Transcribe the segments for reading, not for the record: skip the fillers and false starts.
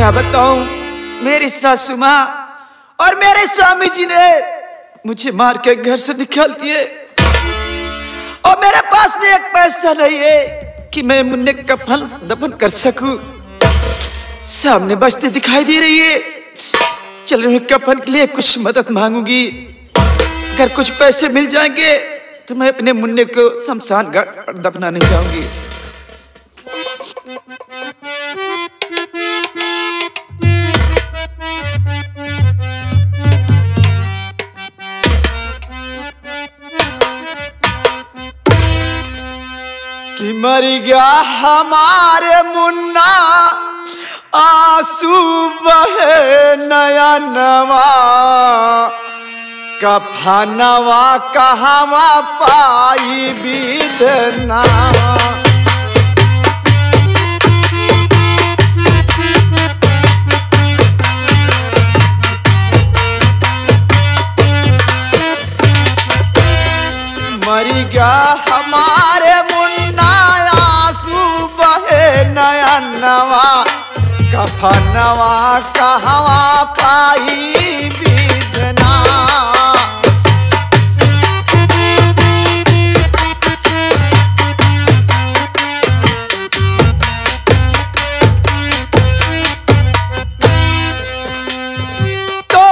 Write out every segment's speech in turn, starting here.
क्या बताऊं, मेरी सासू माँ और मेरे स्वामी जी ने मुझे मार के घर से निकाल दिए और मेरे पास में एक पैसा नहीं है कि मैं मुन्ने का कफन दफन कर सकूं। सामने बस्ती दिखाई दे रही है, चल रही कफन के लिए कुछ मदद मांगूंगी। अगर कुछ पैसे मिल जाएंगे तो मैं अपने मुन्ने को शमशान घाट पर दफनाने जाऊंगी। कि मर गया हमारे मुन्ना, आंसू बहे नयनवा, कफनवा कहवा पाई बिदना। मर गया हमारे मुन्ना, आंसू बहे नयनवा, कफनवा कहवा पाई बिदना। तो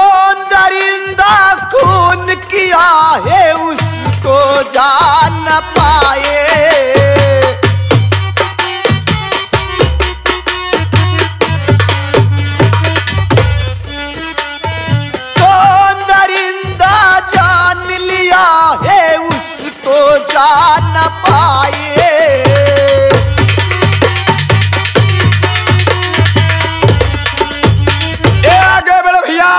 दरिंदा खून किया है उसको जान पाए। जान पाए। आगे बड़े भैया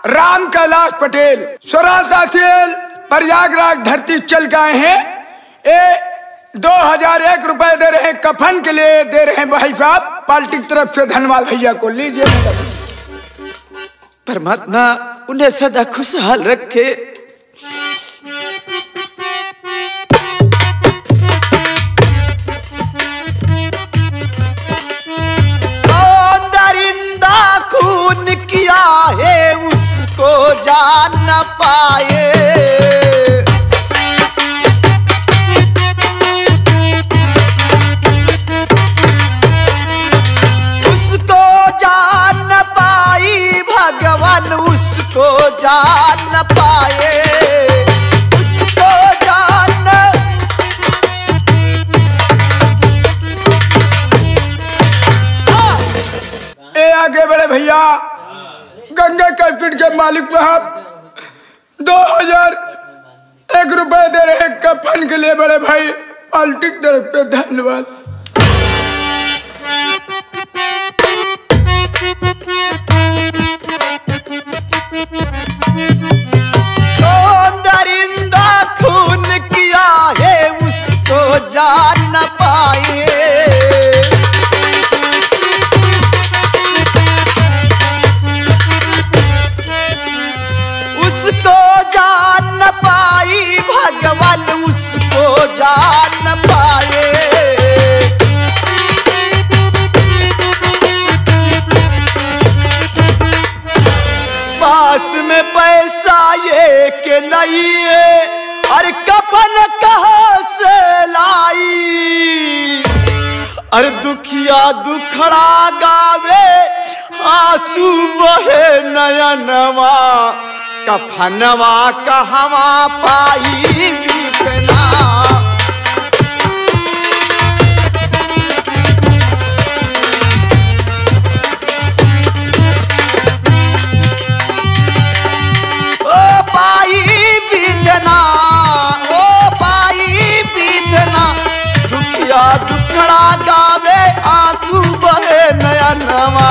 राम कैलाश पटेल स्वराज तहसील प्रयागराज धरती चल गए हैं। ये 2001 रुपए दे रहे हैं, कफन के लिए दे रहे हैं भाई साहब, पार्टी की तरफ से धन्यवाद भैया को। लीजिए। परमात्मा उन्हें सदा खुशहाल रखे। खून किया है उसको जान न पाए। उसको जान न पाई भगवान, उसको जान न पाए। उसको जान आगे बड़े भैया गंगा कैपिट के मालिक साहब 2001 रुपए दे रहे हैं कफन के लिए बड़े भाई, पार्टी की तरफ से धन्यवाद। दरिंदा खून किया है उसको जान न पाए। उसको जान न पाई भगवान, उसको जान न पाए। पास में पैसा ये के नहीं है, अरे कफन कहाँ से लाई। अरे दुखिया दुखड़ा गावे, आंसू बहे नयनवा, कफनवा कहवा पाई बिकना। ओ पाई बिकना, ओ पाई बिकना, दुखिया दुखड़ा गावे, आंसू बहे नयनवा,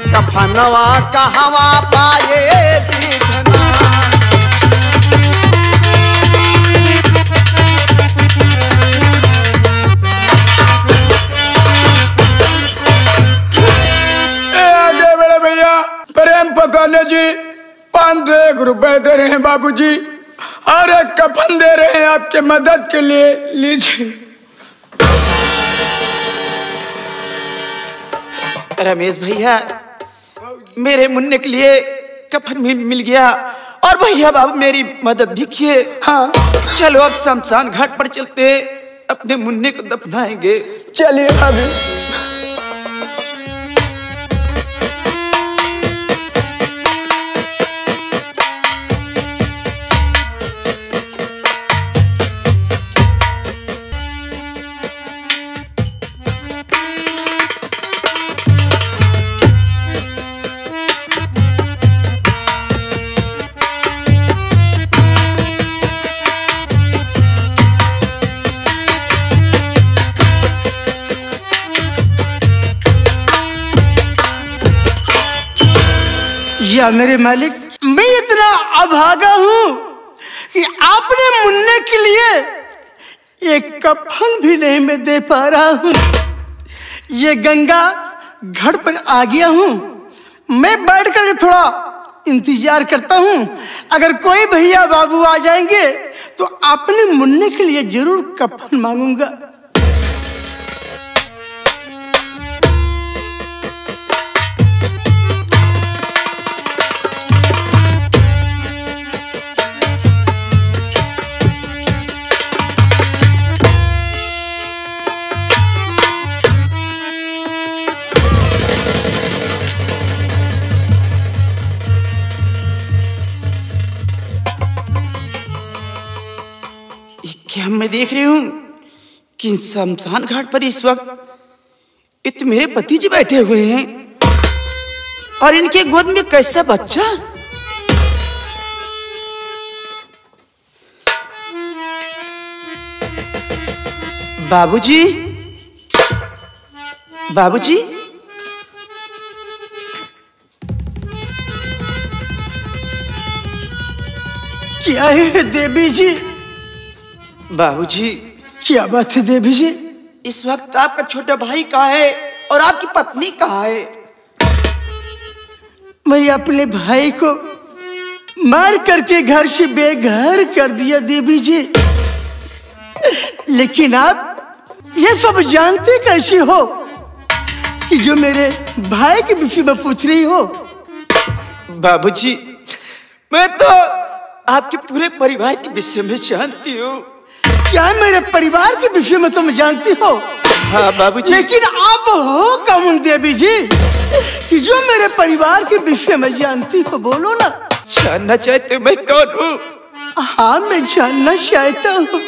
कफनवा कहवा पाए बिकना। प्रेम पकाने जी 501 रुपए दे रहे हैं बाबूजी, और एक कफन दे रहे हैं आपके मदद के लिए। लीजिए। रमेश भैया मेरे मुन्ने के लिए कफन भी मिल गया और भैया बाबू मेरी मदद भी किए। हाँ चलो अब शमशान घाट पर चलते, अपने मुन्ने को दफनाएंगे। चलिए भाभी। या मेरे मालिक, मैं इतना अभागा हूं कि आपने मुन्ने के लिए एक कफन भी नहीं मैं दे पा रहा हूं। ये गंगा घर पर आ गया हूं, मैं बैठ कर थोड़ा इंतजार करता हूं। अगर कोई भैया बाबू आ जाएंगे तो अपने मुन्ने के लिए जरूर कफन मांगूंगा। क्या मैं देख रही हूं कि शमशान घाट पर इस वक्त मेरे पति जी बैठे हुए हैं और इनके गोद में कैसा बच्चा। बाबूजी, बाबूजी, क्या है देवी जी? बाबूजी, क्या बात है देवी जी? इस वक्त आपका छोटा भाई कहाँ है और आपकी पत्नी कहाँ है? मैं अपने भाई को मार करके घर से बेघर कर दिया देवी जी, लेकिन आप ये सब जानते कैसे हो कि जो मेरे भाई के विषय में पूछ रही हो? बाबूजी, मैं तो आपके पूरे परिवार के विषय में जानती हूँ। क्या मेरे परिवार के विषय में तुम जानती हो? हाँ बाबूजी। लेकिन आप हो कौन देवी जी कि जो मेरे परिवार के विषय में जानती हो? बोलो ना। जानना चाहते मैं कौन हूँ? हाँ मैं जानना चाहता हूँ।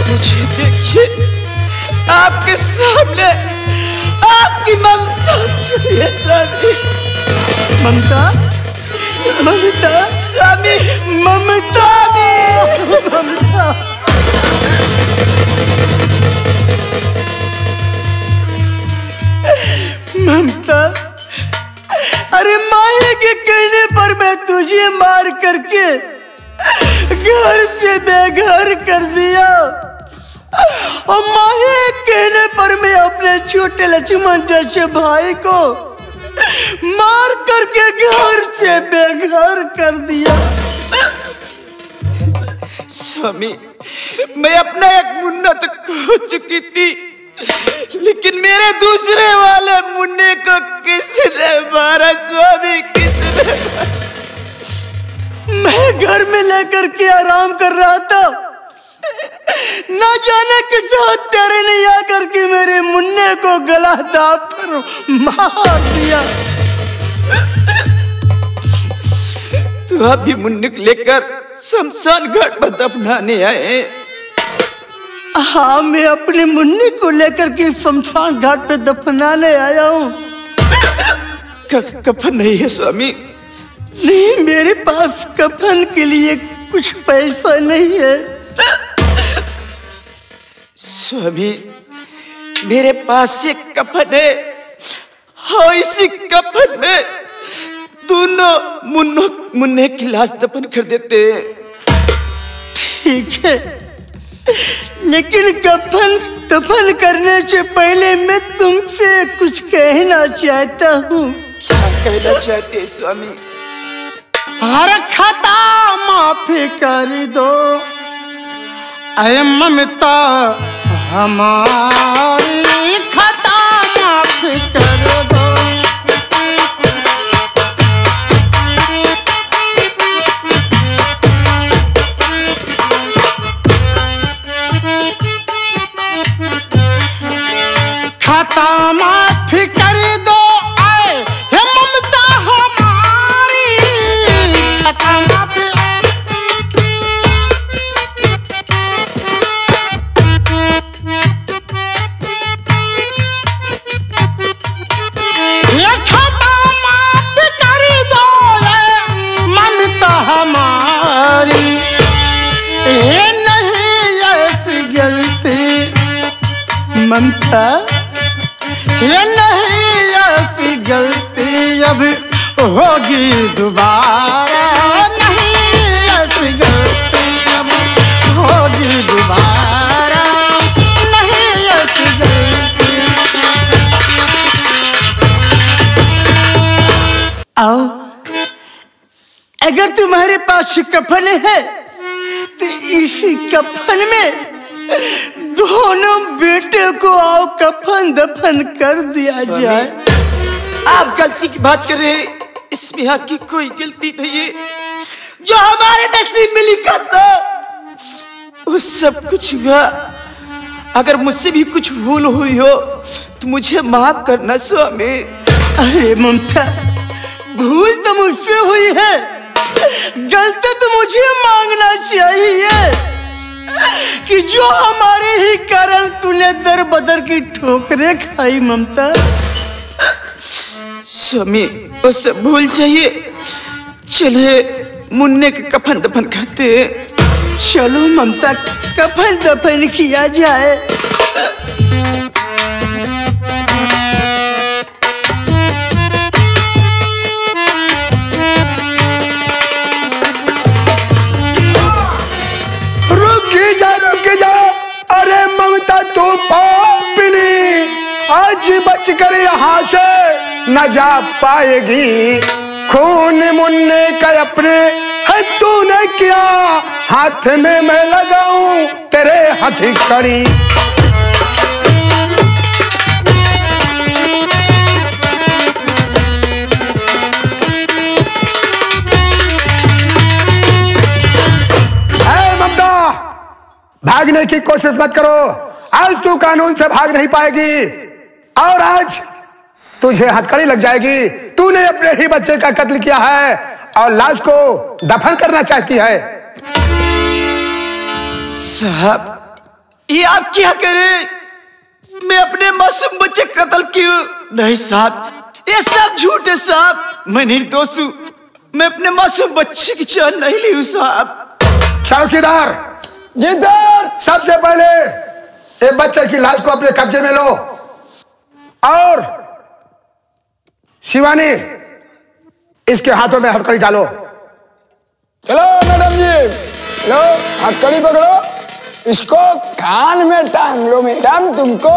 मुझे देखिए, आपके सामने आपकी ममता है स्वामी। ममता? ममता? स्वामी, ममता? ममता? ममता? अरे माया के कहने पर मैं तुझे मार करके घर से बेघर कर दिया और माया के कहने पर मैं अपने छोटे लक्ष्मण जैसे भाई को मार करके घर से बेघर कर दिया। स्वामी, मैं अपना एक मुन्ना तो खो चुकी थी, लेकिन मेरे दूसरे वाले मुन्ने को किसने मारा स्वामी? किसने? मैं घर में लेकर के आराम कर रहा था, ना जाने किस हत्यारे ने आकर के मेरे मुन्ने को गला दाब कर मार दिया। तो आप भी मुन्ने को लेकर शमशान घाट पर दफनाने आए? हाँ, मैं अपने मुन्ने को लेकर के शमशान घाट पे दफनाने आया हूँ। कफन नहीं है स्वामी? नहीं, मेरे पास कफन के लिए कुछ पैसा नहीं है। स्वामी, मेरे पास एक कफन है और इसी कफन में दोनों मुन्ने की लाश दफन कर देते हैं। ठीक है, लेकिन कफन दफन करने से पहले मैं तुमसे कुछ कहना चाहता हूँ। क्या कहना चाहते हैं स्वामी? हर खता माफी कर दो ऐ ममता, हमारी खता माफ गलती अब होगी दोबारा, नहीं ऐसी गलती अब होगी दोबारा, नहीं ऐसी गलती। आओ, अगर तुम्हारे पास कफन है तो इसी कफन में दोनों बेटे को आओ कफन दफन कर दिया जाए। आप गलती की बात कर रहे हैं, इसमें आपकी कोई गलती नहीं है। जो हमारे नसीब में लिखा था वो सब कुछ हुआ। अगर मुझसे भी कुछ भूल हुई हो तो मुझे माफ करना स्वामी। अरे ममता, भूल तो मुझसे हुई है, गलती तो मुझे मांगना चाहिए कि जो हमारे ही कारण तूने दर बदर की ठोकरें खाई। ममता स्वामी, वो सब भूल जाइए, चले मुन्ने के कफन दफन करते। चलो ममता, कफन दफन किया जाए। रुक जा, अरे ममता तू पापिनी, आज बच कर यहाँ से न जा पाएगी। खून मुन्ने का अपने है तूने किया, हाथ में मैं लगाऊं तेरे हथकड़ी। भागने की कोशिश मत करो, आज तू कानून से भाग नहीं पाएगी और आज तुझे हथकड़ी लग जाएगी। तूने अपने ही बच्चे का कत्ल किया है और लाश को दफन करना चाहती है। साहब, ये आप क्या करें? मैं अपने मासूम बच्चे का कत्ल क्यों? नहीं साहब, ये सब झूठ है साहब। मैं निर्दोष हूं, मैं अपने मासूम बच्चे की जान नहीं ली हूं साहब। चौकीदार जिधर सबसे पहले ये बच्चे की लाश को अपने कब्जे में लो और शिवानी इसके हाथों में हथकड़ी डालो। चलो मैडम जी, लो हथकड़ी पकड़ो, इसको कान में टांग लो मैडम। तुमको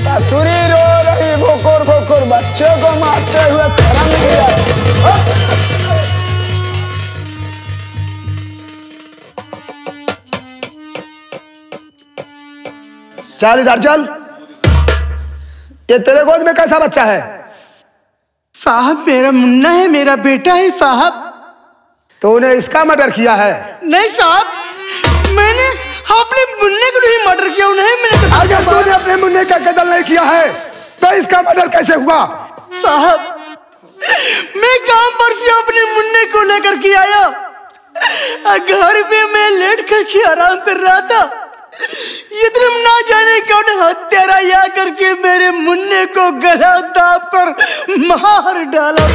ससुरी रो रही भोकुर भोकुर, बच्चे को मारते हुए शर्म नहीं आई। चल इधर चल। ये तेरे गोद में कैसा बच्चा है? साहब मेरा मुन्ना है, मेरा बेटा है साहब। तूने इसका मर्डर किया है? नहीं साहब, मैंने अपने मुन्ने को नहीं मर्डर किया, उन्हें मैंने। अगर तूने अपने मुन्ने का कत्ल नहीं किया है तो इसका मर्डर कैसे हुआ? साहब, मैं काम पर से अपने मुन्ने को लेकर के आया, घर पे मैं लेट कर के आराम कर रहा था, इधर ना जाने कौन हत्यारा या करके मेरे मुन्ने को गला दाब कर मार डाला।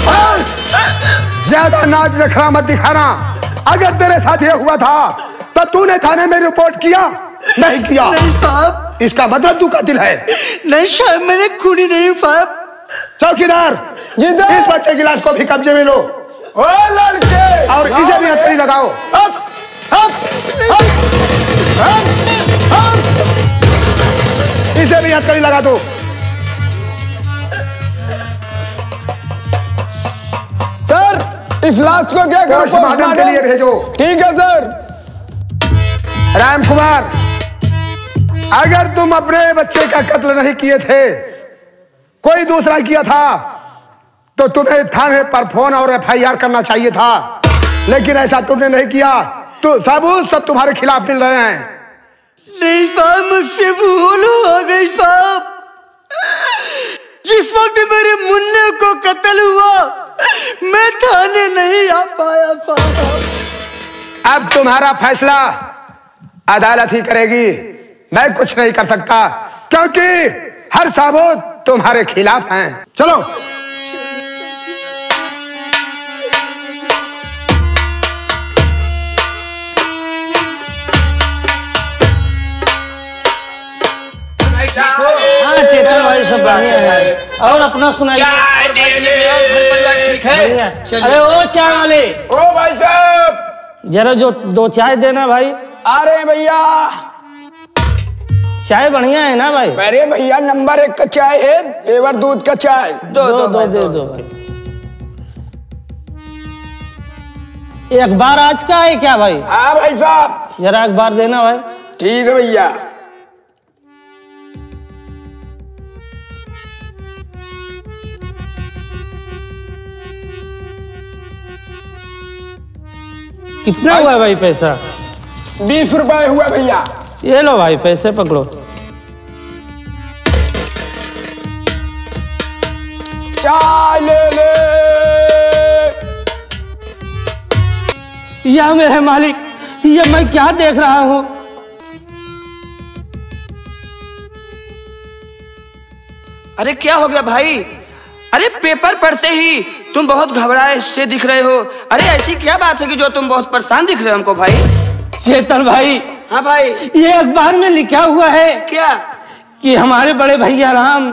ज्यादा नाच नखरा मत दिखाना। अगर तेरे साथ ये हुआ था तो तूने थाने में रिपोर्ट किया? नहीं किया। नहीं साहब। इसका मतलब तू कातिल है? नहीं साहब, मैंने खूनी नहीं साहब। चौकीदार, इस बच्चे की लाश को भी कब्जे में लो। ओ लड़के, और इसे भी हथकड़ी लगाओ। इसे भी हथकड़ी लगा दो। सर, इस लाश को क्या करो? पोस्टमार्टम के लिए भेजो। ठीक है सर। राम कुमार, अगर तुम अपने बच्चे का कत्ल नहीं किए थे, कोई दूसरा किया था, तो तुम्हें थाने पर फोन और FIR करना चाहिए था, लेकिन ऐसा तुमने नहीं किया। तो सबूत सब तुम्हारे खिलाफ मिल रहे हैं। नहीं साहब, मुझसे भूल हो गई साहब। जिस वक्त मेरे मुन्ने को कत्ल हुआ, मैं थाने नहीं आ पाया साहब। अब तुम्हारा फैसला अदालत ही करेगी, मैं कुछ नहीं कर सकता, क्योंकि हर सबूत तुम्हारे खिलाफ हैं। चलो। हाँ चेतन भाई सब बढ़िया है। और अपना सुनाइए। ठीक है। अरे ओ चाय वाले, ओ भाई साहब जरा जो 2 चाय देना भाई। अरे भैया चाय बढ़िया है ना भाई? अरे भैया नंबर 1 का चाय है, पेवर दूध का चाय। दो दे दो भाई। ये अखबार आज का है क्या भाई? हाँ भाई साहब। जरा अखबार देना भाई। ठीक है भैया। कितना हुआ भाई पैसा? 20 रुपए हुआ भैया। ये लो भाई पैसे पकड़ो। चाय ले ले। या मेरे मालिक, ये मैं क्या देख रहा हूँ? अरे क्या हो गया भाई? अरे पेपर पढ़ते ही तुम बहुत घबराए से दिख रहे हो। अरे ऐसी क्या बात है कि जो तुम बहुत परेशान दिख रहे हो हमको भाई? चेतन भाई। हाँ भाई। ये अखबार में लिखा हुआ है क्या? कि हमारे बड़े भैया राम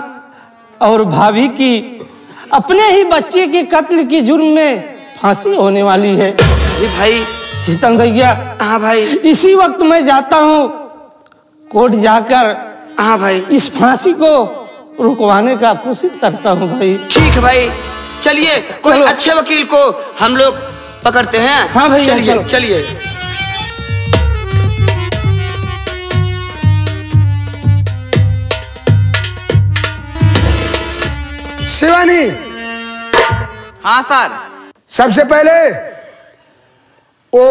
और भाभी की अपने ही बच्चे के कत्ल के जुर्म में फांसी होने वाली है। ये भाई। चेतन भैया। हाँ भाई। इसी वक्त मैं जाता हूँ कोर्ट जाकर। हाँ भाई। इस फांसी को रुकवाने का कोशिश करता हूँ भाई। ठीक है भाई, चलिए कोई अच्छे वकील को हम लोग पकड़ते हैं। हाँ भैया चलिए चलिए। शिवानी। हाँ सर। सबसे पहले वो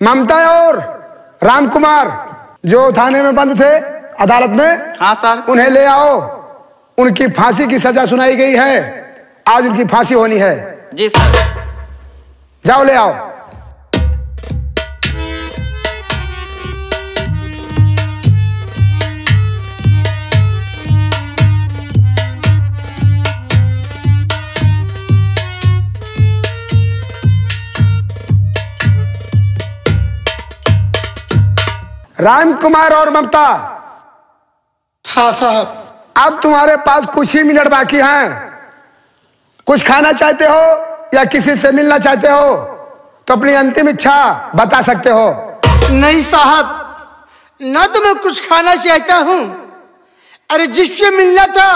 ममता और रामकुमार जो थाने में बंद थे अदालत में। हाँ सर। उन्हें ले आओ। उनकी फांसी की सजा सुनाई गई है, आज उनकी फांसी होनी है। जी सर। जाओ ले आओ। रामकुमार और ममता। हाँ साहब। अब तुम्हारे पास कुछ ही मिनट बाकी हैं। कुछ खाना चाहते हो या किसी से मिलना चाहते हो तो अपनी अंतिम इच्छा बता सकते हो। नहीं साहब, ना तो मैं कुछ खाना चाहता हूँ। अरे जिससे मिलना था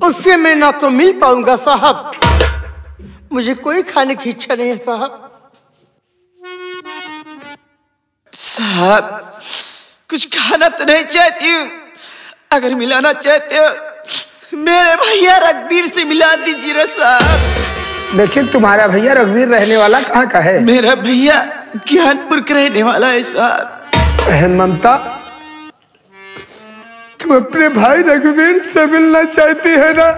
उससे मैं ना तो मिल पाऊंगा साहब। मुझे कोई खाने की इच्छा नहीं है साहब। साहब कुछ खाना तो नहीं चाहती हूँ, अगर मिलाना चाहते हो मेरे भैया रघुवीर से मिला दीजिए ना साहब। लेकिन तुम्हारा भैया रघुवीर रहने वाला कहाँ का है? मेरा भैया ज्ञानपुर का रहने वाला है साहब। बहन ममता, तुम अपने भाई रघुवीर से मिलना चाहती है ना?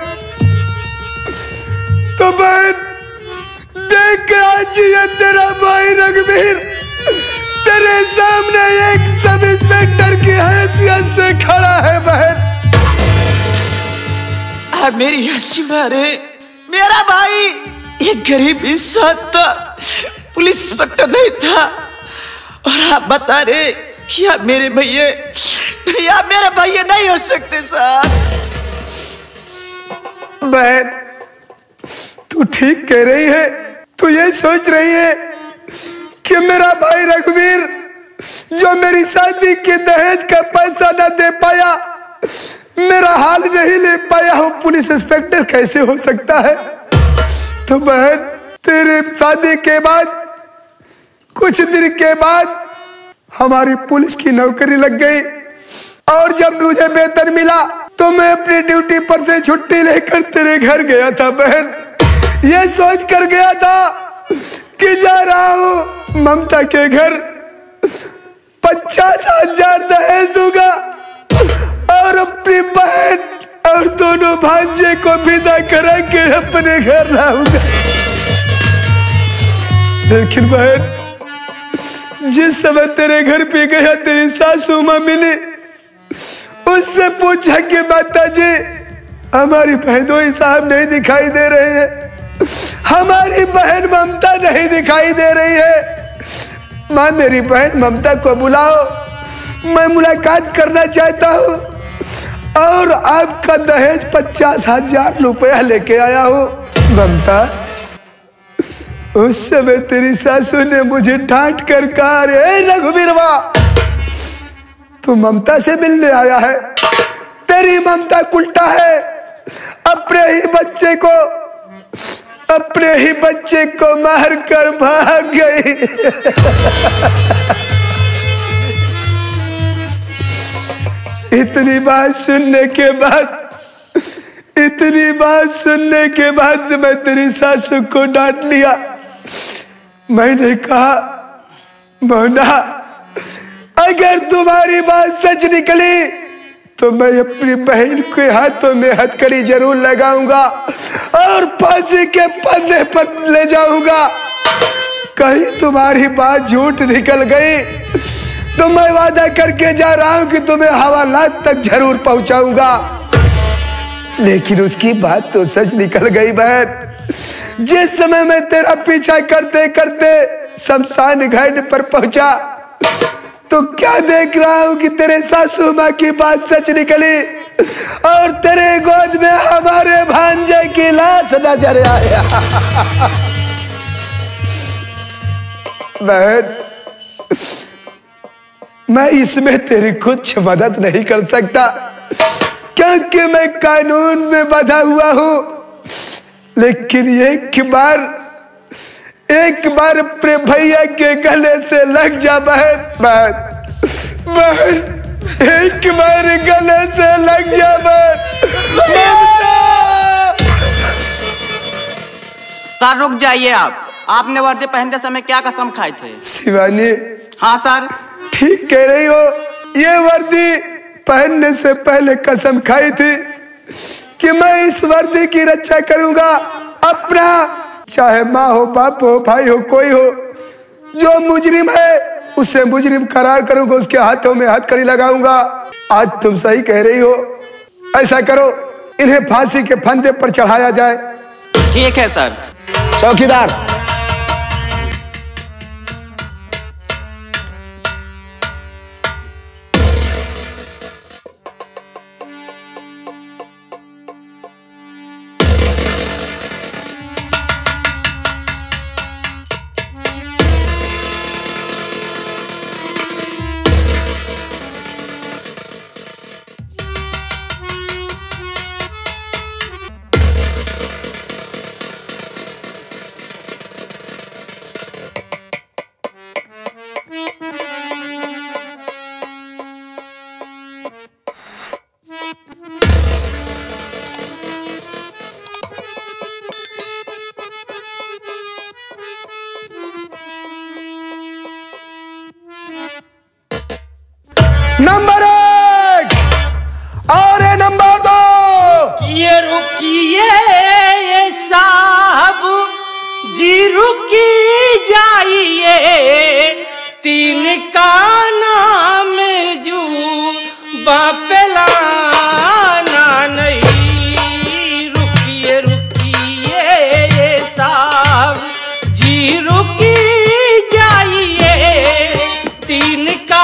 तो बहन देख के आज ये तेरा भाई रघुवीर तेरे सामने एक सब इंस्पेक्टर की हैसियत से खड़ा है बहन। आप मेरी हंसी मारे। मेरा भाई एक गरीब इंसान था, पुलिस इंस्पेक्टर नहीं था। और आप बता रहे कि आप मेरे भैया नहीं, आप मेरे भैया नहीं हो सकते साहब। बहन तू ठीक कह रही है। तू ये सोच रही है कि मेरा भाई रघुवीर जो मेरी शादी के दहेज का पैसा न दे पाया, मेरा हाल नहीं ले पाया, वो पुलिस इंस्पेक्टर कैसे हो सकता है? तो बहन तेरे शादी के बाद कुछ दिन के बाद हमारी पुलिस की नौकरी लग गई और जब मुझे वेतन मिला तो मैं अपनी ड्यूटी पर से छुट्टी लेकर तेरे घर गया था बहन। ये सोच कर गया था कि जा रहा हूं ममता के घर 50,000 दहेज दूंगा और अपनी बहन और दोनों भांजे को विदा करा के अपने घर लाऊंगा। लेकिन बहन जिस समय तेरे घर पे गया तेरी सासू मां मिली, उससे पूछा कि माता जी हमारी बहनोई साहब नहीं दिखाई दे रहे हैं, हमारी बहन ममता नहीं दिखाई दे रही है। मां मेरी बहन ममता को बुलाओ। मैं मुलाकात करना चाहता हूँ और आपका दहेज 50,000 रुपया लेके आया हूँ। ममता, उस समय तेरी सासू ने मुझे डांट कर कहा, अरे रघुवीरवा, तू ममता से मिलने आया है। तेरी ममता उल्टा है, अपने ही बच्चे को मार कर भाग गई। इतनी बात सुनने के बाद मैं तेरी सासू को डांट लिया। मैंने कहा, मोहना, अगर तुम्हारी बात सच निकली तो मैं अपनी बहन के हाथों में हथकड़ी जरूर लगाऊंगा और फांसी के फंदे पर ले जाऊंगा। कहीं तुम्हारी बात झूठ निकल गई तो मैं वादा करके जा रहा हूं कि तुम्हें हवालात तक जरूर पहुंचाऊंगा। लेकिन उसकी बात तो सच निकल गई बहन। जिस समय मैं तेरा पीछा करते करते शमशान घाट पर पहुंचा तो क्या देख रहा हूं कि तेरे सासू माँ की बात सच निकली और तेरे गोद में हमारे भांजे की लाश नजर आया। बहन, मैं इसमें तेरी कुछ मदद नहीं कर सकता क्योंकि मैं कानून में बंधा हुआ हूं। लेकिन एक बार अपने भैया के गले से लग जा बहन, एक बार गले से लग जा बहन। सर रुक जाइए आपने वर्दी पहनते समय क्या कसम खाए थे? शिवानी, हाँ सर। ठीक कह रही हो। ये वर्दी पहनने से पहले कसम खाई थी कि मैं इस वर्दी की रक्षा करूंगा। अपना चाहे माँ हो, बाप हो, भाई हो, कोई हो, जो मुजरिम है उसे मुजरिम करार करूंगा, उसके हाथों में हथकड़ी लगाऊंगा। आज तुम सही कह रही हो। ऐसा करो, इन्हें फांसी के फंदे पर चढ़ाया जाए। ठीक है सर। चौकीदार, नंबर 1 और नंबर 2। ये रुकिए ये साहब जी, रुकी जाइए, 3 का नाम जू बापेलाना नहीं। रुकिए ये साहब जी, रुकी जाइए, 3 का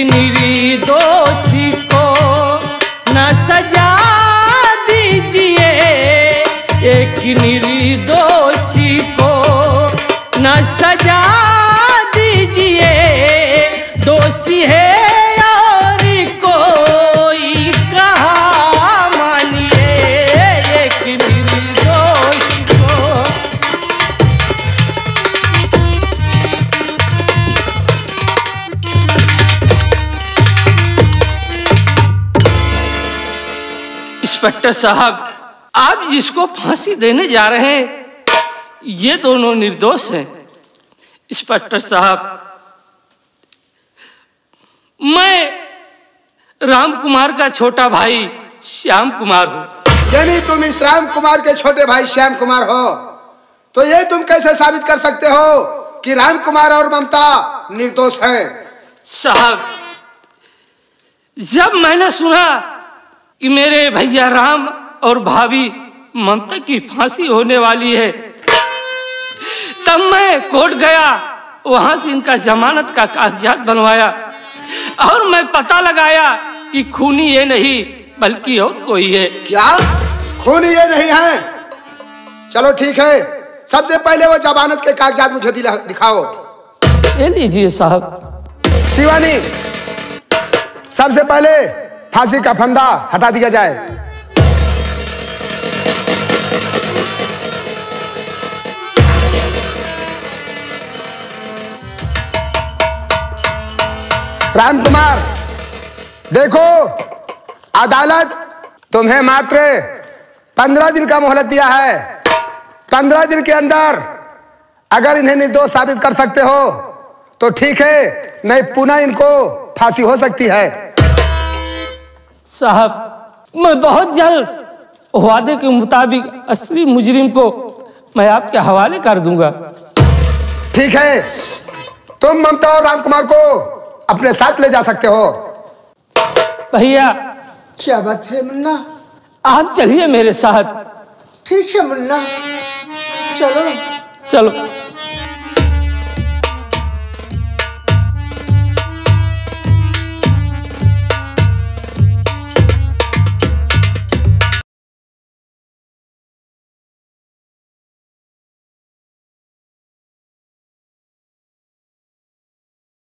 निर्दोषी को न सजा दीजिए, एक निर्दोषी को न सजा दीजिए। दोषी है और कोई कहा मानिए, एक निर्दोषी को। इंस्पेक्टर साहब, आप जिसको फांसी देने जा रहे हैं ये दोनों निर्दोष हैं। इंस्पेक्टर साहब, मैं राम कुमार का छोटा भाई श्याम कुमार हूँ। यानी तुम इस राम कुमार के छोटे भाई श्याम कुमार हो, तो ये तुम कैसे साबित कर सकते हो कि राम कुमार और ममता निर्दोष हैं? साहब, जब मैंने सुना कि मेरे भैया राम और भाभी ममता की फांसी होने वाली है, तब मैं कोर्ट गया, वहां से इनका जमानत का कागजात बनवाया और मैं पता लगाया कि खूनी ये नहीं बल्कि और कोई है। क्या खूनी ये नहीं है? चलो ठीक है, सबसे पहले वो जमानत के कागजात मुझे दिखाओ। ये लीजिए साहब। शिवानी, सबसे पहले फांसी का फंदा हटा दिया जाए। राम कुमार, देखो, अदालत तुम्हें मात्र 15 दिन का मोहलत दिया है। 15 दिन के अंदर अगर इन्हें निर्दोष साबित कर सकते हो तो ठीक है, नहीं पुनः इनको फांसी हो सकती है। साहब, मैं बहुत जल्द वादे के मुताबिक असली मुजरिम को मैं आपके हवाले कर दूंगा। ठीक है, तुम ममता और राम कुमार को अपने साथ ले जा सकते हो। भैया, क्या बात है मुन्ना? आप चलिए मेरे साथ। ठीक है मुन्ना, चलो। चलो।